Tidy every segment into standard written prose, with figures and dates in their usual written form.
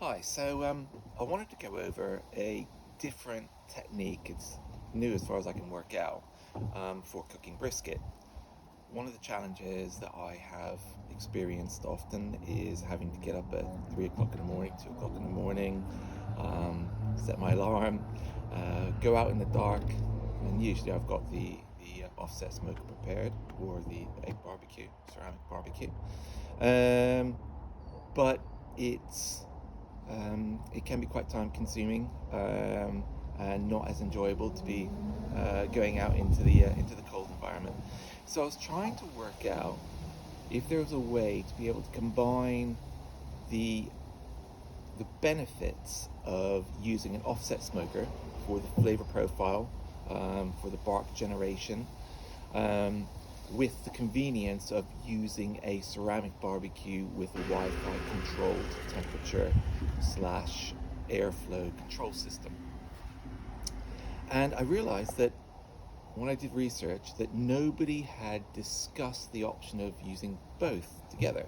Hi, I wanted to go over a different technique. It's new as far as I can work out for cooking brisket. One of the challenges that I have experienced often is having to get up at 3 o'clock in the morning, 2 o'clock in the morning, set my alarm, go out in the dark, and usually I've got the offset smoker prepared or the egg barbecue, ceramic barbecue. Um, but it's it can be quite time consuming and not as enjoyable to be going out into the cold environment. So I was trying to work out if there was a way to be able to combine the the benefits of using an offset smoker for the flavor profile, for the bark generation, um, with the convenience of using a ceramic barbecue with a Wi-Fi controlled temperature slash airflow control system. And I realized that when I did research that nobody had discussed the option of using both together.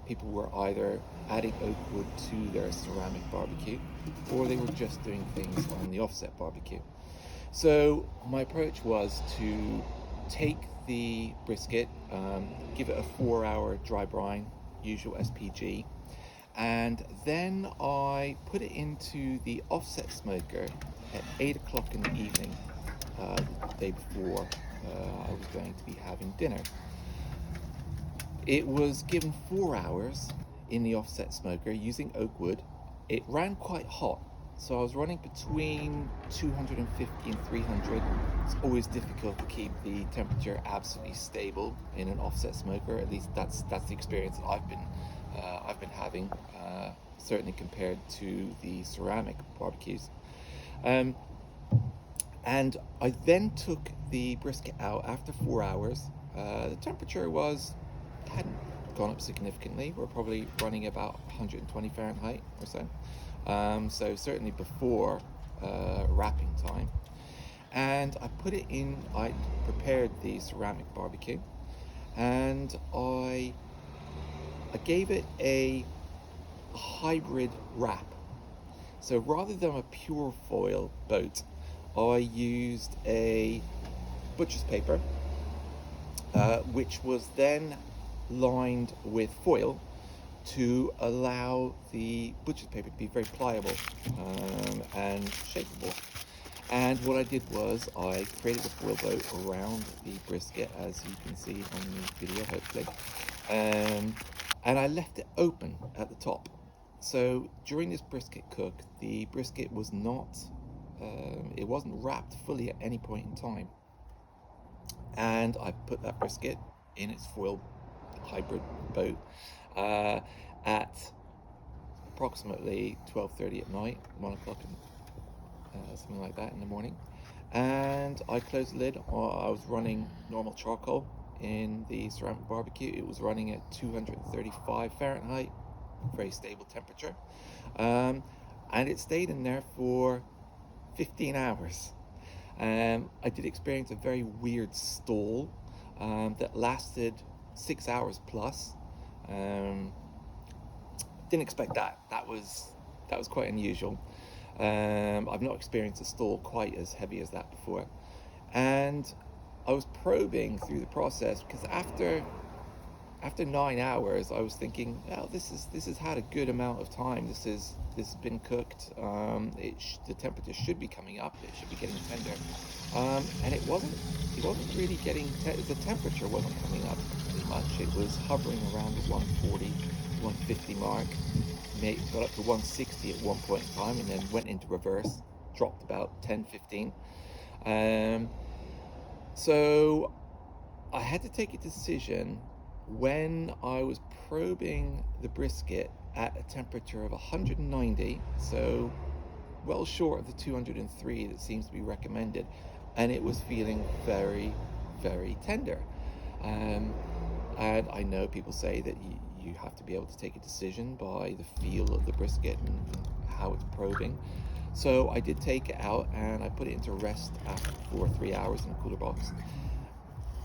People were either adding oak wood to their ceramic barbecue or they were just doing things on the offset barbecue. So my approach was to take the brisket, give it a 4 hour dry brine, usual SPG, and then I put it into the offset smoker at 8 o'clock in the evening, the day before I was going to be having dinner. It was given 4 hours in the offset smoker using oak wood. It ran quite hot, so I was running between 250 and 300. It's always difficult to keep the temperature absolutely stable in an offset smoker. At least that's the experience that I've been having, certainly compared to the ceramic barbecues. Um, and I then took the brisket out after 4 hours. The temperature hadn't gone up significantly. We're probably running about 120 Fahrenheit or so. So certainly before wrapping time. And I prepared the ceramic barbecue and I gave it a hybrid wrap. So rather than a pure foil boat, I used a butcher's paper, which was then lined with foil to allow the butcher's paper to be very pliable and shapeable. And what I did was I created a foil boat around the brisket, as you can see on the video, hopefully, and I left it open at the top. So during this brisket cook, the brisket it wasn't wrapped fully at any point in time. And I put that brisket in its foil hybrid boat at approximately 12:30 at night, 1 o'clock, something like that in the morning. And I closed the lid. I was running normal charcoal in the ceramic barbecue. It was running at 235 Fahrenheit, very stable temperature. And it stayed in there for 15 hours. I did experience a very weird stall that lasted 6 hours plus. Didn't expect that. That was quite unusual. I've not experienced a stall quite as heavy as that before. And I was probing through the process because after 9 hours, I was thinking, well, this has had a good amount of time. This has been cooked. The temperature should be coming up. It should be getting tender, and it wasn't. It wasn't really getting. The temperature wasn't coming up pretty much. It was hovering around the 140, 150 mark. Got up to 160 at one point in time, and then went into reverse. Dropped about 10, 15. So I had to take a decision when I was probing the brisket at a temperature of 190, so well short of the 203 that seems to be recommended, and it was feeling very, very tender. And I know people say that you have to be able to take a decision by the feel of the brisket and how it's probing. So I did take it out and I put it into rest for 3 hours in a cooler box,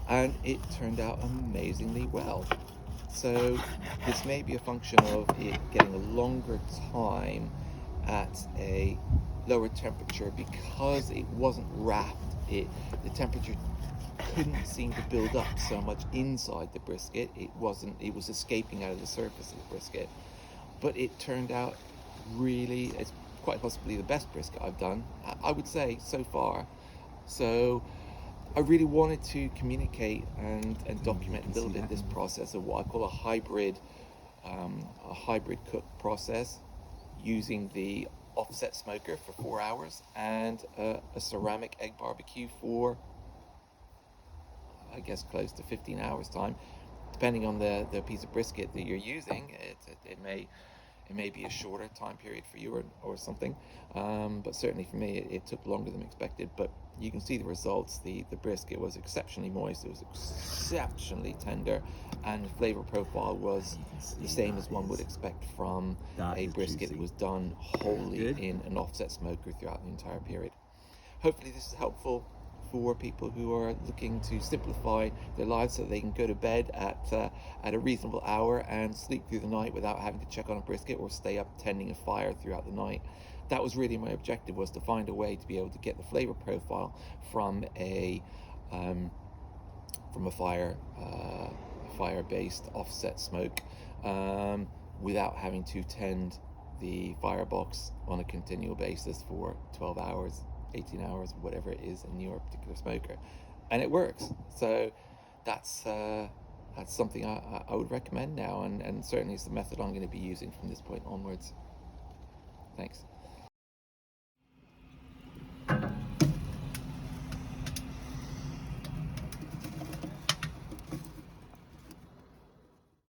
and it turned out amazingly well. So this may be a function of it getting a longer time at a lower temperature because it wasn't wrapped. The temperature couldn't seem to build up so much inside the brisket. It was escaping out of the surface of the brisket. But it turned out really, it's quite possibly the best brisket I've done, I would say, so far. So I really wanted to communicate and document a little bit this process of what I call a hybrid cook process, using the offset smoker for 4 hours and a ceramic egg barbecue for, I guess, close to 15 hours time, depending on the piece of brisket that you're using. It may be a shorter time period for you or something, but certainly for me it took longer than expected. But you can see the results. The brisket was exceptionally moist, it was exceptionally tender, and the flavor profile was the same as one would expect from a brisket that was done wholly in an offset smoker throughout the entire period. Hopefully this is helpful for people who are looking to simplify their lives so they can go to bed at a reasonable hour and sleep through the night without having to check on a brisket or stay up tending a fire throughout the night. That was really my objective, was to find a way to be able to get the flavor profile from a fire-based offset smoke without having to tend the firebox on a continual basis for 12 hours, 18 hours, whatever it is in your particular smoker. And it works. So that's something I would recommend now, and certainly it's the method I'm going to be using from this point onwards. Thanks.